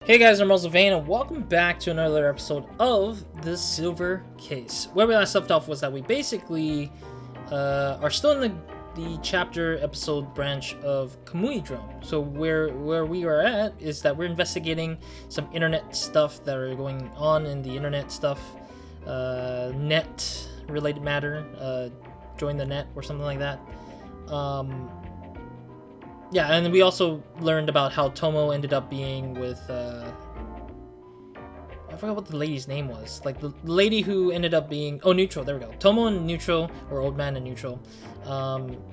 Hey guys, I'm RozaldVane, and welcome back to another episode of The Silver Case. Where we last left off was that we basically are still in the chapter episode branch of Kamui Drone. So where we are at is that we're investigating some internet stuff that are going on in the internet stuff, net related matter, join the net or something like that. Yeah, and we also learned about how Tomo ended up being with, I forgot what the lady's name was. Like, the lady who ended up being, oh, Neutral, there we go. Tomo and Neutral, or Old Man and Neutral,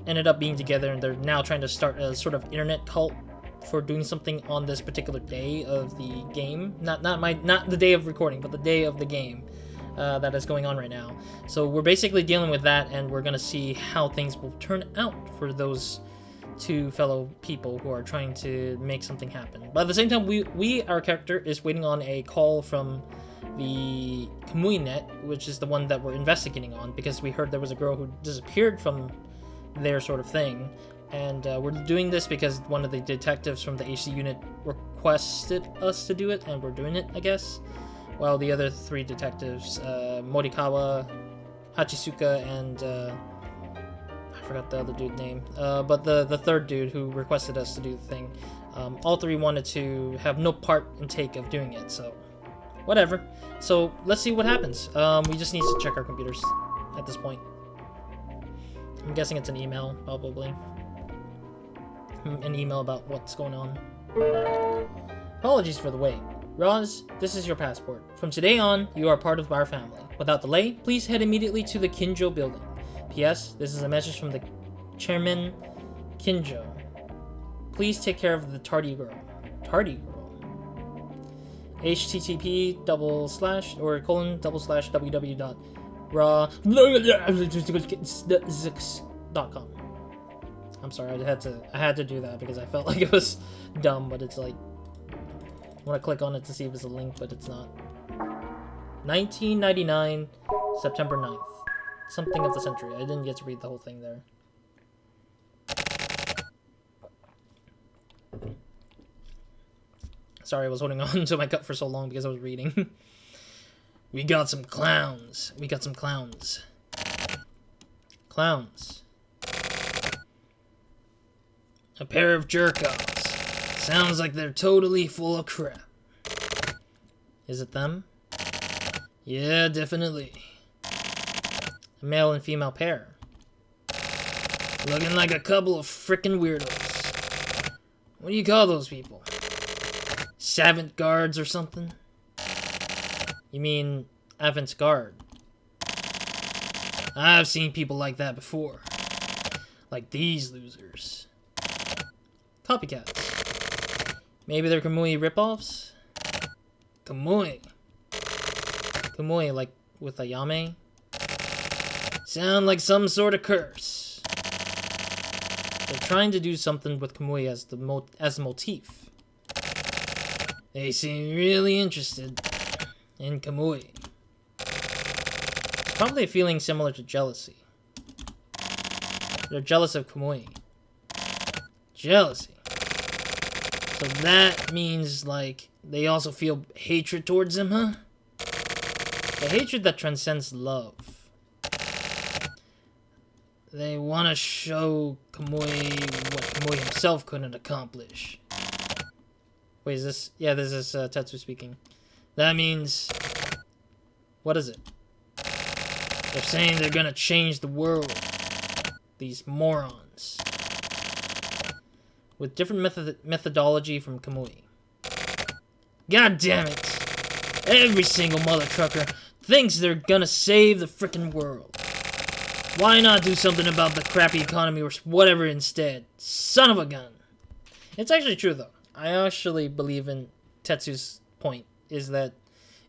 ended up being together, and they're now trying to start a sort of internet cult for doing something on this particular day of the game. Not the day of recording, but the day of the game that is going on right now. So we're basically dealing with that, and we're going to see how things will turn out for those two fellow people who are trying to make something happen. But at the same time, our character is waiting on a call from the Kamui net, which is the one that we're investigating on, because we heard there was a girl who disappeared from their sort of thing. And we're doing this because one of the detectives from the AC unit requested us to do it, and we're doing it, I guess. While the other three detectives, Morikawa, Hachisuka, and I forgot the other dude's name, but the third dude who requested us to do the thing, all three wanted to have no part and take of doing it, so whatever. So let's see what happens. We just need to check our computers at this point. I'm guessing it's an email, probably. An email about what's going on. Apologies for the wait. Roz, this is your passport. From today on, you are part of our family. Without delay, please head immediately to the Kinjo building. P.S. This is a message from the chairman, Kinjo. Please take care of the tardy girl. Tardy girl. http://www.raw.com. I'm sorry, I had to do that because I felt like it was dumb, but it's like I want to click on it to see if it's a link, but it's not. 1999, September 9th. Something of the century. I didn't get to read the whole thing there. Sorry, I was holding on to my cup for so long because I was reading. We got some clowns. We got some clowns. Clowns. A pair of jerk-offs. Sounds like they're totally full of crap. Is it them? Yeah, definitely. A male and female pair. Looking like a couple of frickin' weirdos. What do you call those people? Savant-guards or something? You mean avant-garde? I've seen people like that before. Like these losers. Copycats. Maybe they're Kamui ripoffs? Kamui. Kamui, like with a yame? Sound like some sort of curse. They're trying to do something with Kamui as the motif. They seem really interested in Kamui. Probably a feeling similar to jealousy. They're jealous of Kamui. Jealousy. So that means, like, they also feel hatred towards him, huh? The hatred that transcends love. They want to show Kamui what Kamui himself couldn't accomplish. Wait, is this... Yeah, this is Tetsu speaking. That means... What is it? They're saying they're gonna change the world. These morons. With different methodology from Kamui. God damn it! Every single mother trucker thinks they're gonna save the frickin' world. Why not do something about the crappy economy or whatever instead? Son of a gun. It's actually true, though. I actually believe in Tetsu's point, is that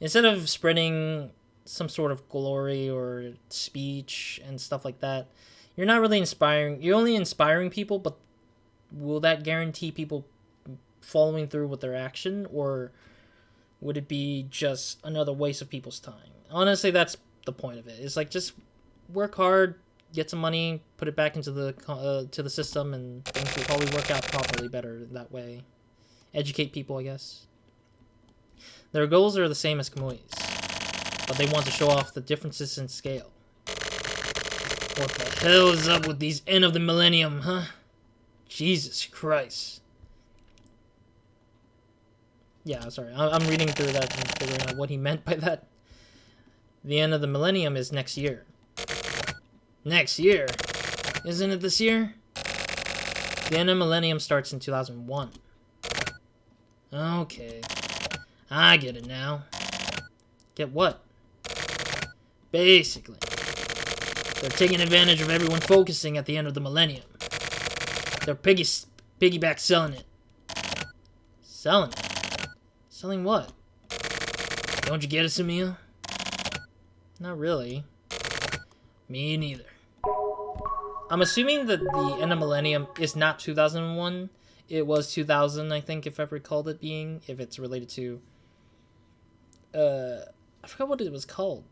instead of spreading some sort of glory or speech and stuff like that, you're not really inspiring. You're only inspiring people, but will that guarantee people following through with their action, or would it be just another waste of people's time? Honestly, that's the point of it. It's like, just work hard, get some money, put it back into the to the system, and things will probably work out properly better that way. Educate people, I guess. Their goals are the same as Kamui's, but they want to show off the differences in scale. What the hell is up with these end of the millennium, huh? Jesus Christ. Yeah, sorry. I'm reading through that and figuring out what he meant by that. The end of the millennium is next year. Next year? Isn't it this year? The end of millennium starts in 2001. Okay. I get it now. Get what? Basically, they're taking advantage of everyone focusing at the end of the millennium. They're piggyback selling it. Selling it? Selling what? Don't you get it, Sumio? Not really. Me neither. I'm assuming that the end of millennium is not 2001. It was 2000, I think, if I recalled it being. If it's related to... I forgot what it was called.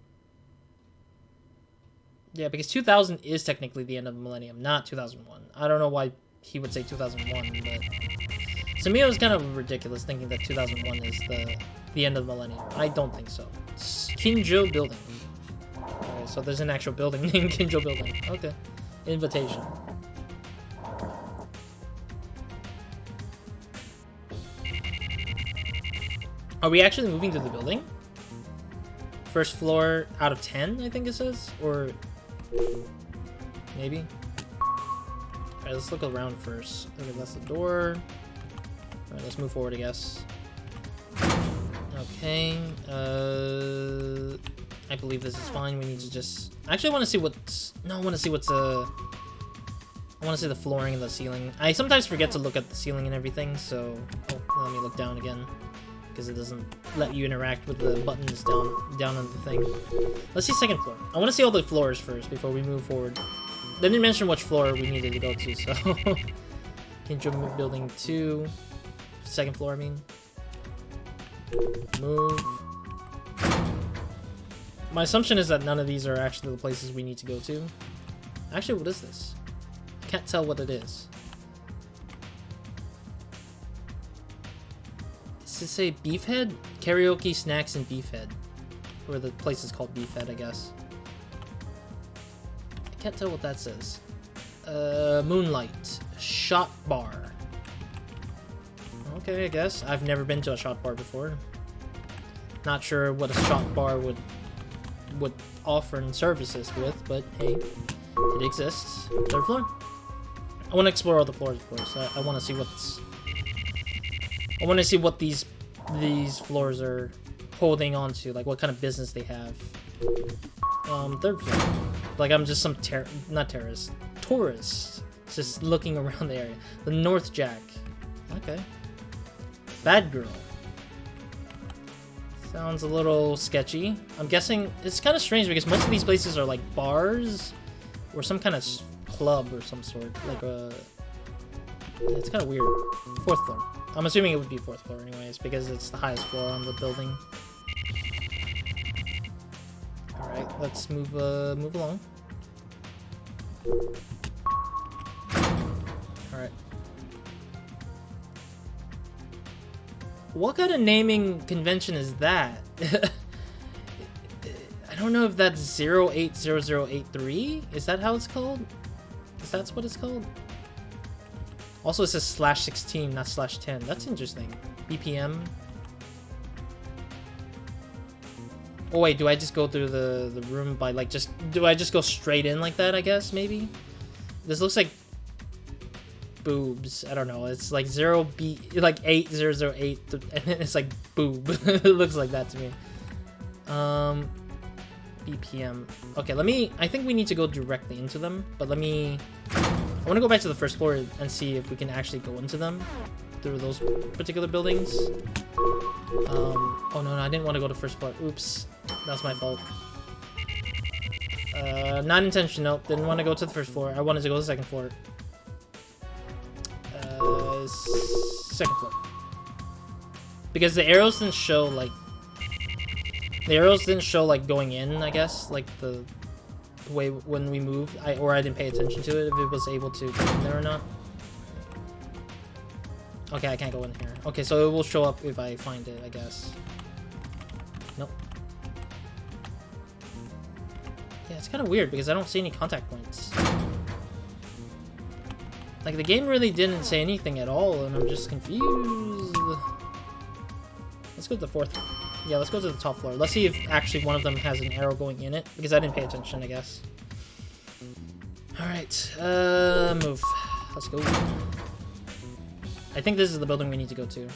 Yeah, because 2000 is technically the end of the millennium, not 2001. I don't know why he would say 2001, but... Sumio is kind of ridiculous thinking that 2001 is the end of the millennium. I don't think so. It's Kinjo Building. Okay, so there's an actual building named Kinjo Building. Okay. Invitation. Are we actually moving to the building? First floor out of 10, I think it says? Or... maybe? Alright, let's look around first. Okay, that's the door. Alright, let's move forward, I guess. Okay, I believe this is fine. We need to just... Actually, I want to see what's... No, I want to see what's, I want to see the flooring and the ceiling. I sometimes forget to look at the ceiling and everything, so... Oh, let me look down again. Because it doesn't let you interact with the buttons down on the thing. Let's see second floor. I want to see all the floors first before we move forward. They didn't mention which floor we needed to go to, so... Kinjo Building 2. Second floor, I mean. Move. My assumption is that none of these are actually the places we need to go to. Actually, what is this? I can't tell what it is. Does it say Beefhead? Karaoke, Snacks, and Beefhead. Or the place is called Beefhead, I guess. I can't tell what that says. Moonlight. Shot bar. Okay, I guess. I've never been to a shot bar before. Not sure what a shot bar would offer and services with, but hey, it exists. Third floor. I want to explore all the floors, of course. I want to see what's... I want to see what these floors are holding on to, like what kind of business they have. Third floor. Like I'm just some not terrorist, tourist, just looking around the area. The North Jack. Okay. Bad Girl. Sounds a little sketchy. I'm guessing it's kind of strange because most of these places are like bars or some kind of club or some sort. Like a... It's kind of weird. Fourth floor. I'm assuming it would be fourth floor anyways because it's the highest floor on the building. Alright, let's move along. Alright. What kind of naming convention is that? I don't know if that's 080083? Is that how it's called? Is that what it's called? Also, it says /16, not /10. That's interesting. BPM. Oh wait, do I just go through the room by like just... Do I just go straight in like that, I guess, maybe? This looks like... boobs. I don't know. It's like 8008 and it's like boob. It looks like that to me. BPM. Okay, I think we need to go directly into them, but I want to go back to the first floor and see if we can actually go into them through those particular buildings. Oh no, I didn't want to go to first floor. Oops. That's my fault. Not intentional. Didn't want to go to the first floor. I wanted to go to the second floor. Second floor. Because the arrows didn't show like... The arrows didn't show like going in, I guess. Like the way when we moved. Or I didn't pay attention to it if it was able to go in there or not. Okay, I can't go in here. Okay, so it will show up if I find it, I guess. Nope. Yeah, it's kind of weird because I don't see any contact points. Like, the game really didn't say anything at all, and I'm just confused. Let's go to the 4th one. Yeah, let's go to the top floor. Let's see if actually one of them has an arrow going in it, because I didn't pay attention, I guess. Alright, move. Let's go. I think this is the building we need to go to.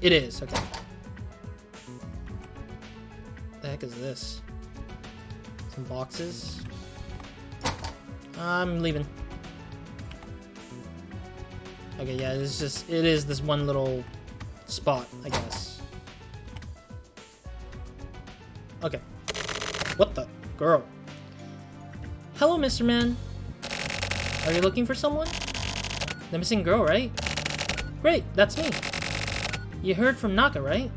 It is, okay. What the heck is this? Some boxes. I'm leaving. Okay, yeah, it is this one little spot, I guess. Okay. What the? Girl. Hello, Mr. Man. Are you looking for someone? The missing girl, right? Great, that's me. You heard from Naka, right?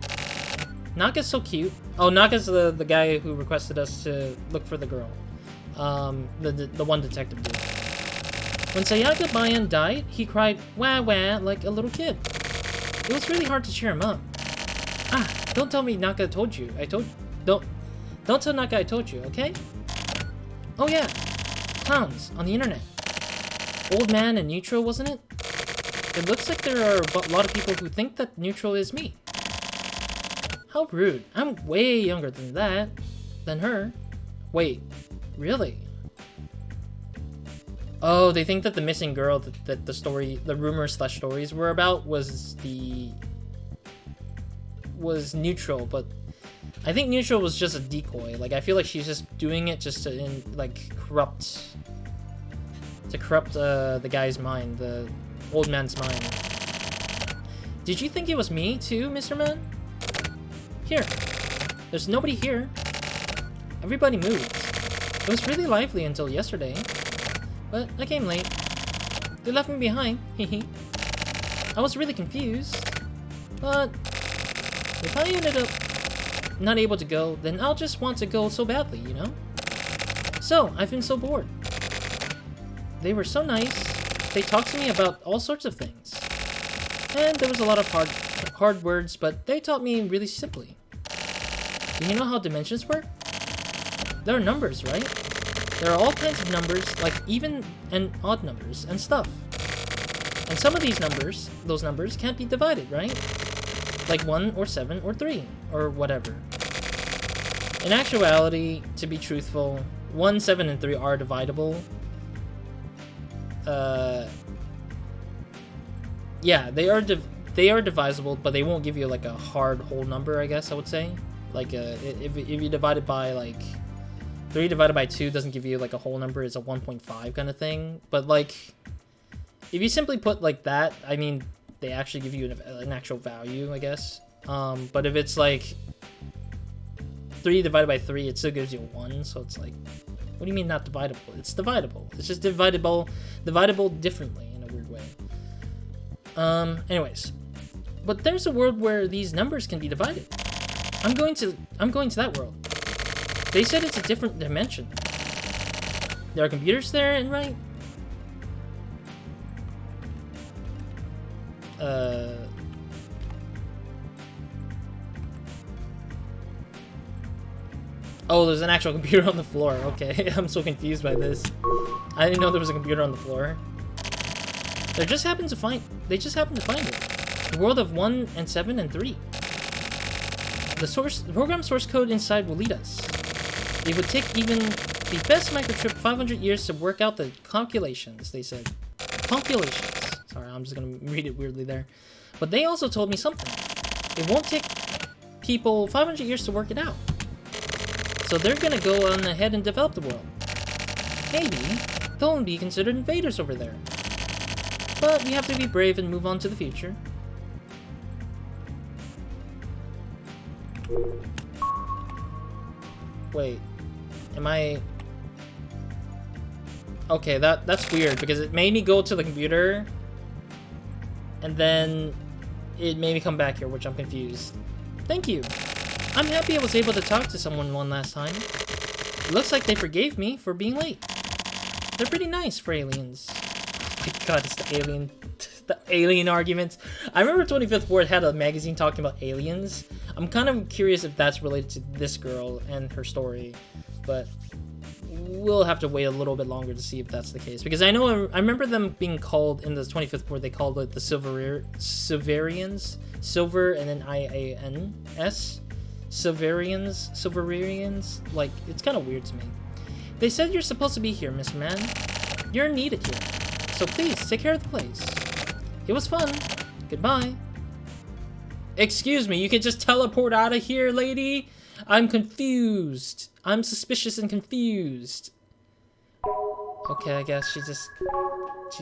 Naka's so cute. Oh, Naka's the guy who requested us to look for the girl. The one detective dude. When Sayaka Bayan died, he cried wah wah like a little kid. It was really hard to cheer him up. Ah, don't tell me Naka told you. Don't tell Naka I told you, okay? Oh yeah, clowns on the internet. Old Man and Neutral, wasn't it? It looks like there are a lot of people who think that Neutral is me. How rude. I'm way younger than that. Than her. Wait, really? Oh, they think that the missing girl that the rumors/stories were about was Neutral, but I think Neutral was just a decoy. Like, I feel like she's just doing it just to corrupt the guy's mind, the old man's mind. Did you think it was me too, Mr. Man? Here. There's nobody here. Everybody moved. It was really lively until yesterday. But I came late. They left me behind. Hehe. I was really confused. But if I ended up not able to go, then I'll just want to go so badly, you know? So, I've been so bored. They were so nice. They talked to me about all sorts of things. And there was a lot of hard words, but they taught me really simply. Do you know how dimensions work? There are numbers, right? There are all kinds of numbers, like even and odd numbers and stuff. And some of those numbers can't be divided, right? Like 1 or 7 or 3 or whatever. In actuality, to be truthful, 1, 7, and 3 are dividable. Yeah, they are divisible, but they won't give you like a hard whole number, I guess I would say. Like if you divide it by like 3 divided by 2 doesn't give you like a whole number, it's a 1.5 kind of thing. But like if you simply put like that, I mean, they actually give you an actual value, I guess. But if it's like 3 divided by 3, it still gives you a 1, so it's like, what do you mean not dividable? It's dividable. It's just dividable differently in a weird way. Anyways, but there's a world where these numbers can be divided. I'm going to that world. They said it's a different dimension. There are computers there, and right? Oh, there's an actual computer on the floor. Okay, I'm so confused by this. I didn't know there was a computer on the floor. They just happened to find it. The world of 1 and 7 and 3. The program source code inside will lead us. It would take even the best microchip 500 years to work out the calculations, they said. Calculations. Sorry, I'm just gonna read it weirdly there. But they also told me something. It won't take people 500 years to work it out. So they're gonna go on ahead and develop the world. Maybe they'll be considered invaders over there. But we have to be brave and move on to the future. Wait, am I... Okay, that's weird, because it made me go to the computer, and then it made me come back here, which I'm confused. Thank you. I'm happy I was able to talk to someone one last time. It looks like they forgave me for being late. They're pretty nice for aliens. Oh my god, it's the alien arguments. I remember 25th Ward had a magazine talking about aliens. I'm kind of curious if that's related to this girl and her story, but we'll have to wait a little bit longer to see if that's the case. Because I know I remember them being called in the 25th board. They called it the Silverians, Silver and then IANS, Silverians. Like, it's kind of weird to me. They said you're supposed to be here, Mr. Man. You're needed here, so please take care of the place. It was fun. Goodbye. Excuse me, you can just teleport out of here, lady? I'm confused. I'm suspicious and confused. Okay, I guess she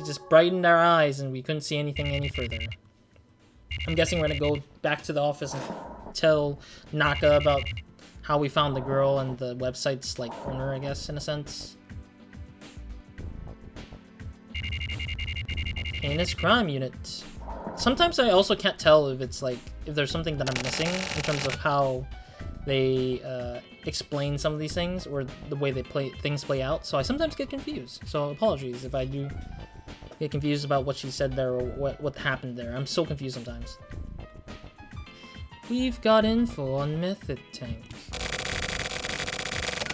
just brightened our eyes and we couldn't see anything any further. I'm guessing we're gonna go back to the office and tell Naka about how we found the girl and the website's like owner, I guess, in a sense. Heinous crime unit. Sometimes I also can't tell if it's like, if there's something that I'm missing in terms of how they explain some of these things or the way they things play out. So I sometimes get confused. So apologies if I do get confused about what she said there or what happened there. I'm so confused sometimes. We've got info on Method Tank.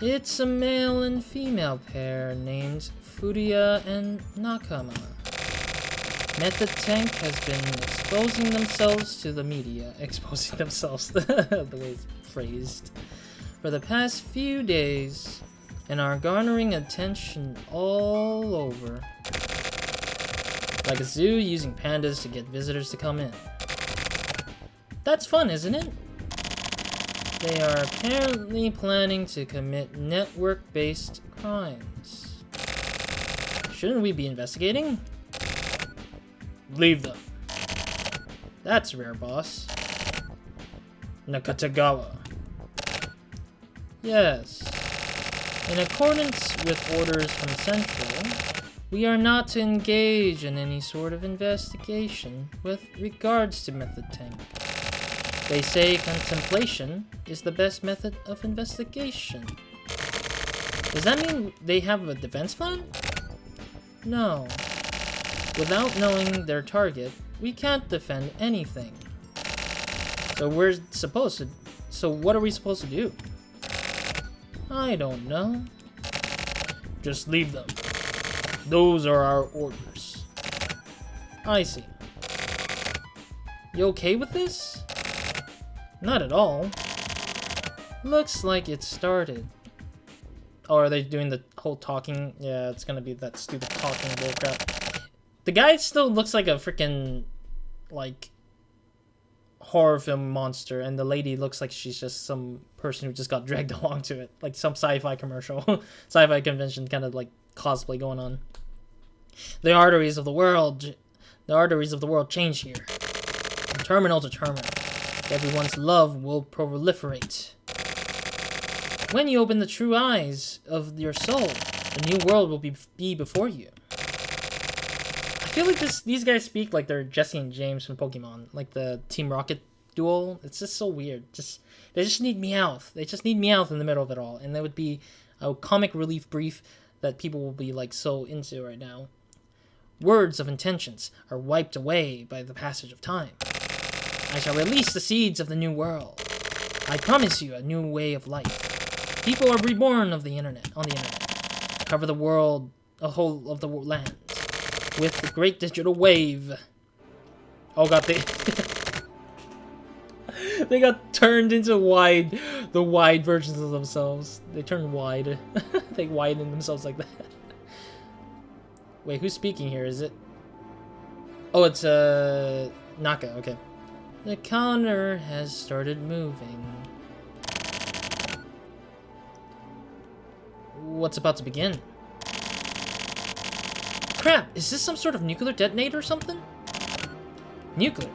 It's a male and female pair named Furia and Nakama. Method Tank has been exposing themselves to the media. Exposing themselves, the way it's phrased, for the past few days, and are garnering attention all over. Like a zoo using pandas to get visitors to come in. That's fun, isn't it? They are apparently planning to commit network-based crimes. Shouldn't we be investigating? Leave them. That's rare, boss. Nakatagawa. Yes. In accordance with orders from Central, we are not to engage in any sort of investigation with regards to Method Tank. They say contemplation is the best method of investigation. Does that mean they have a defense fund? No. Without knowing their target, we can't defend anything. So what are we supposed to do? I don't know. Just leave them. Those are our orders. I see. You okay with this? Not at all. Looks like it started. Oh, are they doing the whole talking? Yeah, it's gonna be that stupid talking bullcrap. The guy still looks like a freaking, like, horror film monster, and the lady looks like she's just some person who just got dragged along to it. Like some sci-fi commercial. Sci-fi convention kind of like cosplay going on. The arteries of the world change here. From terminal to terminal. Everyone's love will proliferate. When you open the true eyes of your soul, the new world will be before you. I feel like these guys speak like they're Jesse and James from Pokemon, like the Team Rocket duel. It's just so weird. They just need Meowth. They just need Meowth in the middle of it all, and that would be a comic relief brief that people will be like so into right now. Words of intentions are wiped away by the passage of time. I shall release the seeds of the new world. I promise you a new way of life. People are reborn on the internet. Cover the world, a whole of the land, with the great digital wave. Oh god, they got turned into the wide versions of themselves. They turned wide. They widen themselves like that. Wait, who's speaking here? Is it? Oh, it's Naka. Okay. The counter has started moving. What's about to begin? Crap! Is this some sort of nuclear detonator or something? Nuclear.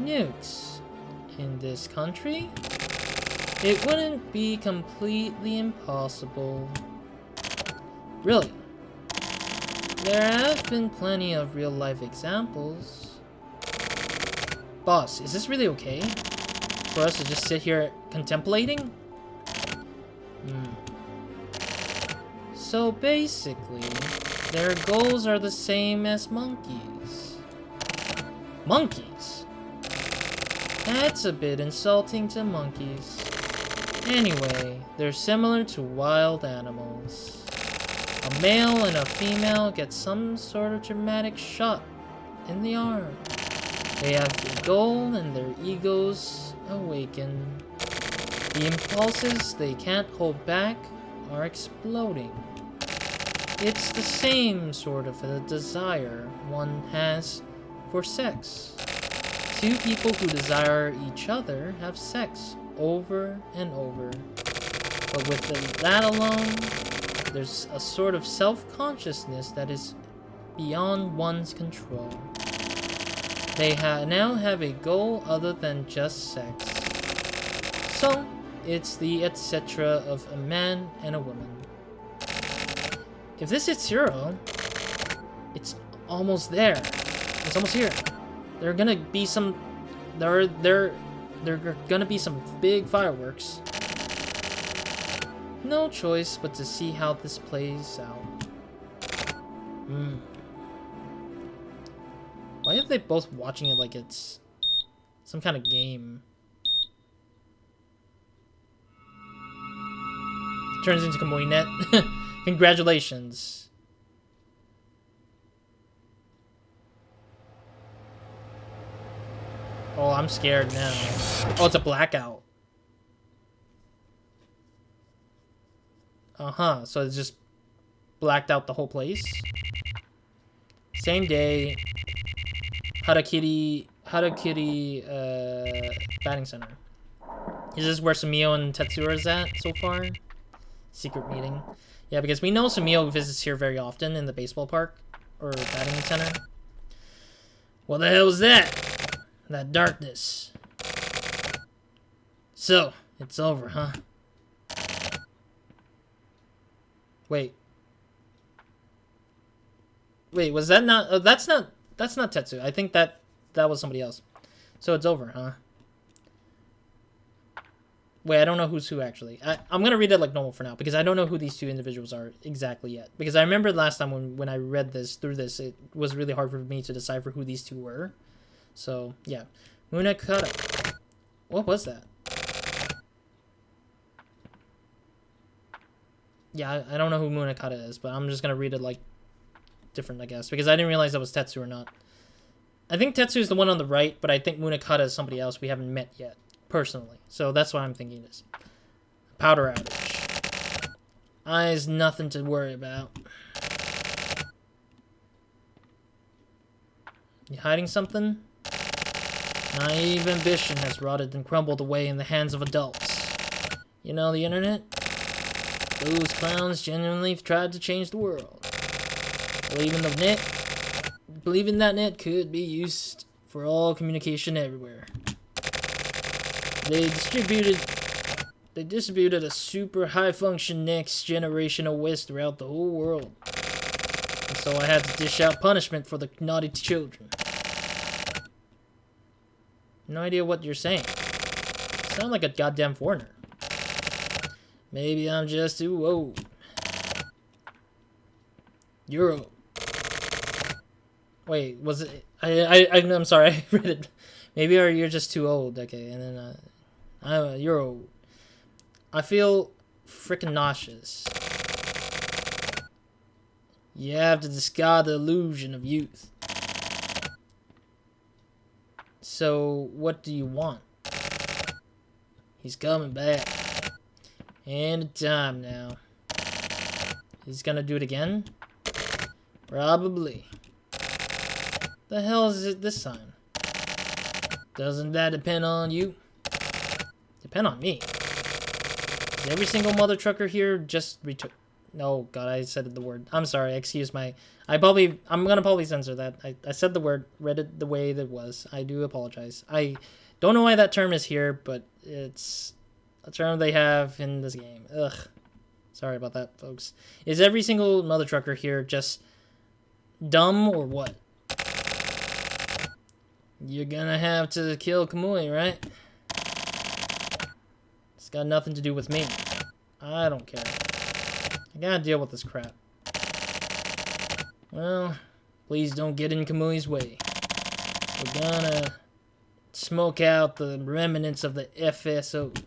Nukes. In this country? It wouldn't be completely impossible. Really? There have been plenty of real-life examples. Boss, is this really okay? For us to just sit here contemplating? So basically, their goals are the same as monkeys. Monkeys? That's a bit insulting to monkeys. Anyway, they're similar to wild animals. A male and a female get some sort of dramatic shot in the arm. They have the goal and their egos awaken. The impulses they can't hold back are exploding. It's the same sort of a desire one has for sex. Two people who desire each other have sex over and over. But with that alone, there's a sort of self-consciousness that is beyond one's control. They now have a goal other than just sex. So, it's the etc. of a man and a woman. If this hits 0, it's almost there. It's almost here. There are gonna be some big fireworks. No choice but to see how this plays out. Why are they both watching it like it's some kind of game? Turns into Kamui Net. Congratulations. Oh, I'm scared now. Oh, it's a blackout. Uh-huh, so it's just blacked out the whole place. Same day. Harakiri batting center. Is this where Sumio and Tetsu is at so far? Secret meeting. Yeah, because we know Sumio visits here very often in the baseball park or batting center. What the hell was that? That darkness. So, it's over, huh? Wait, was that not... Oh, that's not Tetsu. I think that was somebody else. So it's over, huh? Wait, I don't know who's who, actually. I'm going to read it like normal for now, because I don't know who these two individuals are exactly yet. Because I remember last time when I read this, through this, it was really hard for me to decipher who these two were. So, yeah. Munakata. What was that? Yeah, I don't know who Munakata is, but I'm just going to read it like different, I guess, because I didn't realize that was Tetsu or not. I think Tetsu is the one on the right, but I think Munakata is somebody else we haven't met yet, personally. So that's what I'm thinking it is. Powder outage. Eyes, nothing to worry about. You hiding something? Naive ambition has rotted and crumbled away in the hands of adults. You know the internet? Those clowns genuinely tried to change the world. Believing that net could be used for all communication everywhere. They distributed a super high-function next generation OS throughout the whole world. And so I had to dish out punishment for the naughty children. No idea what you're saying. You sound like a goddamn foreigner. Maybe I'm just too old. You're old. Wait, was it? I'm sorry, I read it. Maybe you're just too old. Okay, and then you're old. I feel freaking nauseous. You have to discard the illusion of youth. So, what do you want? He's coming back. And time now. He's gonna do it again? Probably. The hell is it this time? Doesn't that depend on you? Depend on me? Is every single mother trucker here just return? No, God, I said the word. I'm sorry, excuse my... I'm gonna probably censor that. I said the word, read it the way that it was. I do apologize. I don't know why that term is here, but it's a term they have in this game. Ugh. Sorry about that, folks. Is every single mother trucker here just dumb or what? You're gonna have to kill Kamui, right? It's got nothing to do with me. I don't care. I gotta deal with this crap. Well, please don't get in Kamui's way. We're gonna Smoke out the remnants of the FSO.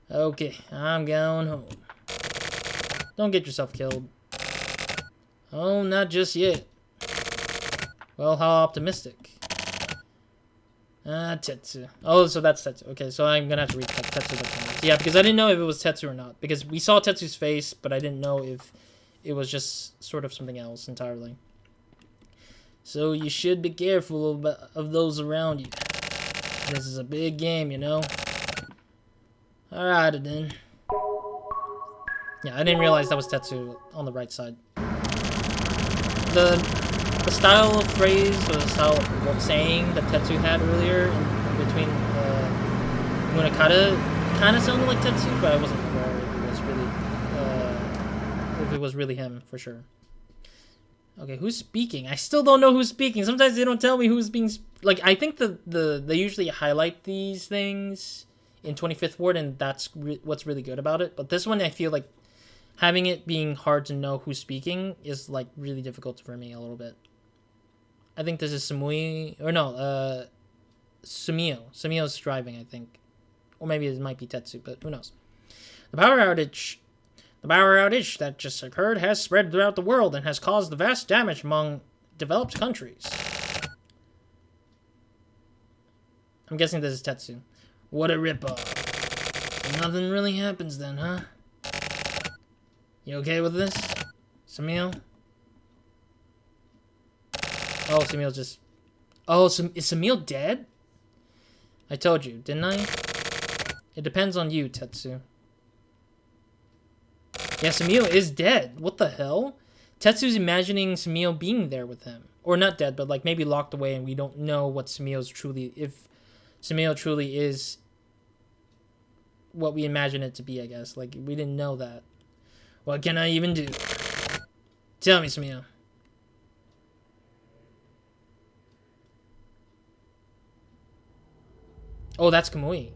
Okay, I'm going home. Don't get yourself killed. Oh, not just yet. Well, how optimistic. Tetsu. Oh, so that's Tetsu. Okay, so I'm gonna have to read Tetsu. Yeah, because I didn't know if it was Tetsu or not. Because we saw Tetsu's face, but I didn't know if it was just sort of something else entirely. So you should be careful of those around you. This is a big game, you know? Alright, then. Yeah, I didn't realize that was Tetsu on the right side. The style of phrase, or the style of saying that Tetsu had earlier in between Munakata kind of sounded like Tetsu, but I wasn't aware if it was really him, for sure. Okay, who's speaking? I still don't know who's speaking. Sometimes they don't tell me who's being... Like, I think they usually highlight these things in 25th Ward, and that's what's really good about it. But this one, I feel like having it being hard to know who's speaking is, like, really difficult for me a little bit. I think this is Sumio... Or no, Sumio. Sumio's driving, I think. Or maybe it might be Tetsu, but who knows. The power outage that just occurred has spread throughout the world and has caused vast damage among developed countries. I'm guessing this is Tetsu. What a ripoff. Nothing really happens then, huh? You okay with this, Sumio? Oh, Sumio's just... Oh, is Sumio dead? I told you, didn't I? It depends on you, Tetsu. Yeah, Sumio is dead. What the hell? Tetsu's imagining Sumio being there with him. Or not dead, but like maybe locked away, and we don't know what Sumio's truly... If Sumio truly is what we imagine it to be, I guess. Like, we didn't know that. What can I even do? Tell me, Sumio. Oh, that's Kamui.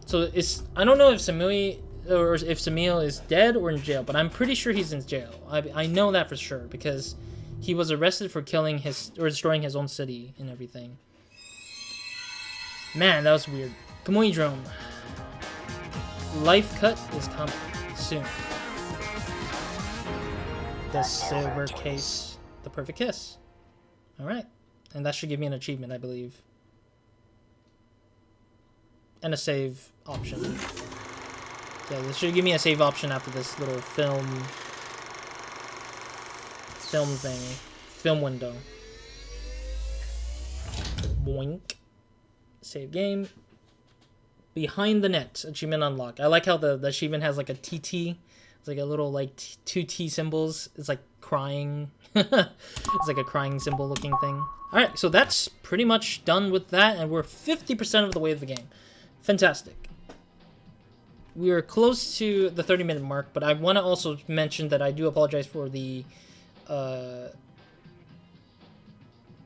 So I don't know if Sumio is dead or in jail, but I'm pretty sure he's in jail. I know that for sure because he was arrested for killing or destroying his own city and everything. Man, that was weird. Kamui drone. Life cut is coming soon. The silver case, the perfect kiss. All right, and that should give me an achievement, I believe. And a save option. Yeah, this should give me a save option after this little film thingy. Film window. Boink. Save game. Behind the net. Achievement unlocked. I like how the achievement has like a TT. It's like a little like two T symbols. It's like crying. It's like a crying symbol looking thing. Alright, so that's pretty much done with that, and we're 50% of the way of the game. Fantastic. We are close to the 30-minute mark, but I want to also mention that I do apologize for the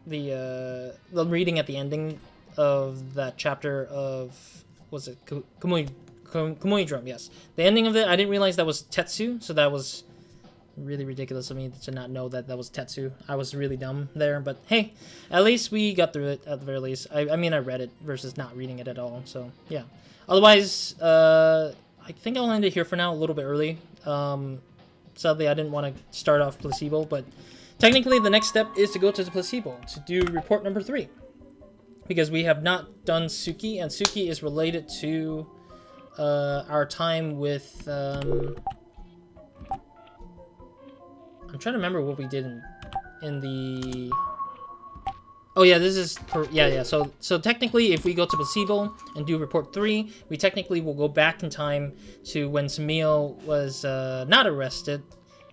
reading at the ending of that chapter of, was it Kamui Drum? Yes, the ending of it. I didn't realize that was Tetsu, so that was really ridiculous of me to not know that was Tetsu. I was really dumb there, but hey, at least we got through it at the very least. I mean, I read it versus not reading it at all, so yeah. Otherwise, I think I'll end it here for now, a little bit early. Sadly, I didn't want to start off Placebo, but technically the next step is to go to the Placebo to do report number 3. Because we have not done Suki, and Suki is related to our time with... I'm trying to remember what we did in the... Oh yeah, this is... Yeah. So technically, if we go to Placebo and do report 3, we technically will go back in time to when Sumio was not arrested.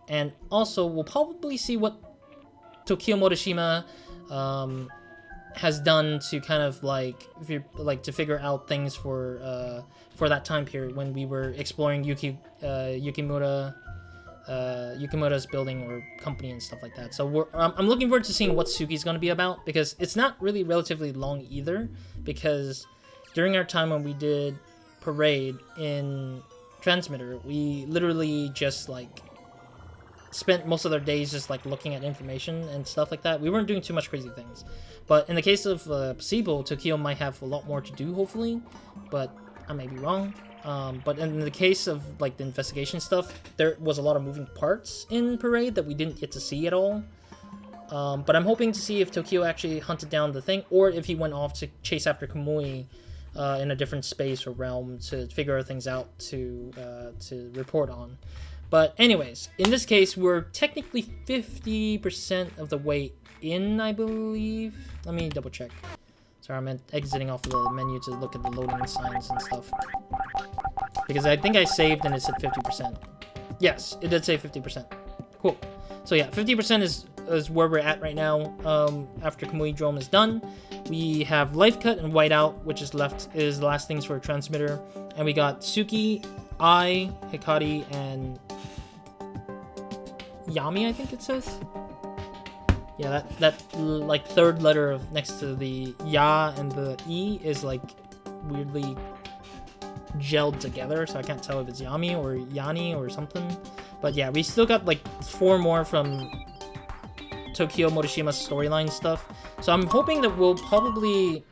And also, we'll probably see what Tokio Morishima has done to kind of like to figure out things for that time period when we were exploring Yukimura's building or company and stuff like that. So I'm looking forward to seeing what Suki's going to be about, because it's not really relatively long either, because during our time when we did Parade in Transmitter, we literally just like spent most of their days just like looking at information and stuff like that. We weren't doing too much crazy things. But in the case of Placebo, Tokyo might have a lot more to do, hopefully. But I may be wrong. But in the case of like the investigation stuff, there was a lot of moving parts in Parade that we didn't get to see at all. But I'm hoping to see if Tokyo actually hunted down the thing, or if he went off to chase after Kamui in a different space or realm to figure things out to report on. But anyways, in this case, we're technically 50% of the way in, I believe. Let me double check. Sorry, I'm exiting off the menu to look at the loading signs and stuff. Because I think I saved and it said 50%. Yes, it did say 50%. Cool. So yeah, 50% is where we're at right now. After Kamui Drome is done, we have Life Cut and Whiteout, which is left is the last things for a transmitter. And we got Suki, Ai, Hikari, and Yami, I think it says. Yeah, that like third letter of next to the Ya and the E is like weirdly gelled together, so I can't tell if it's Yami or Yani or something. But yeah, we still got like 4 more from Tokyo Morishima's storyline stuff. So I'm hoping that we'll probably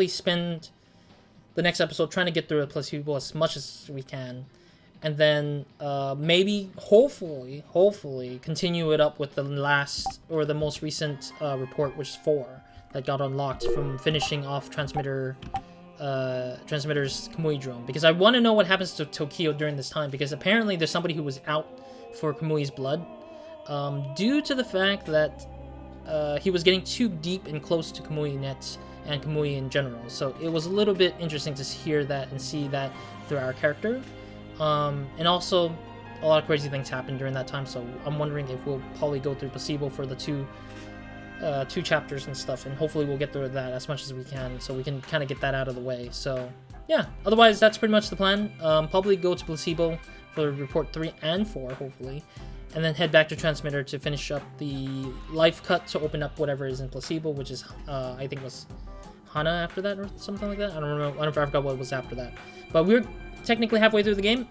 spend the next episode trying to get through a Placebo as much as we can. And then maybe, hopefully, continue it up with the last, or the most recent report, which is 4, that got unlocked from finishing off Transmitter's Kamui Drome. Because I want to know what happens to Tokyo during this time, because apparently there's somebody who was out for Kamui's blood, due to the fact that he was getting too deep and close to Kamui Net and Kamui in general. So it was a little bit interesting to hear that and see that through our character. And also, a lot of crazy things happened during that time, so I'm wondering if we'll probably go through Placebo for the two chapters and stuff, and hopefully we'll get through that as much as we can, so we can kind of get that out of the way. So, yeah, otherwise, that's pretty much the plan. Probably go to Placebo for Report 3 and 4, hopefully, and then head back to Transmitter to finish up the Life Cut to open up whatever is in Placebo, which is, I think was Hana after that, or something like that. I don't remember, I forgot what was after that. But we're technically halfway through the game,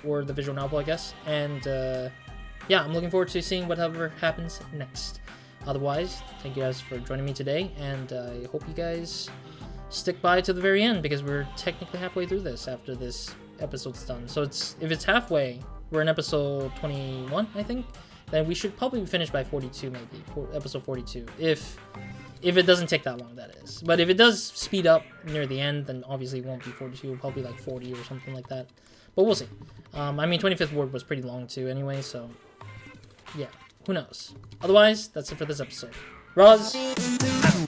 or the visual novel, I guess, and yeah, I'm looking forward to seeing whatever happens next. Otherwise, thank you guys for joining me today, and I hope you guys stick by to the very end, because we're technically halfway through this after this episode's done. So if it's halfway, we're in episode 21, I think, then we should probably finish by 42, maybe, episode 42, if it doesn't take that long, that is. But if it does speed up near the end, then obviously it won't be 42, it'll probably be like 40 or something like that. But we'll see. I mean, 25th Ward was pretty long too anyway, so yeah, who knows. Otherwise, that's it for this episode. Roz, out.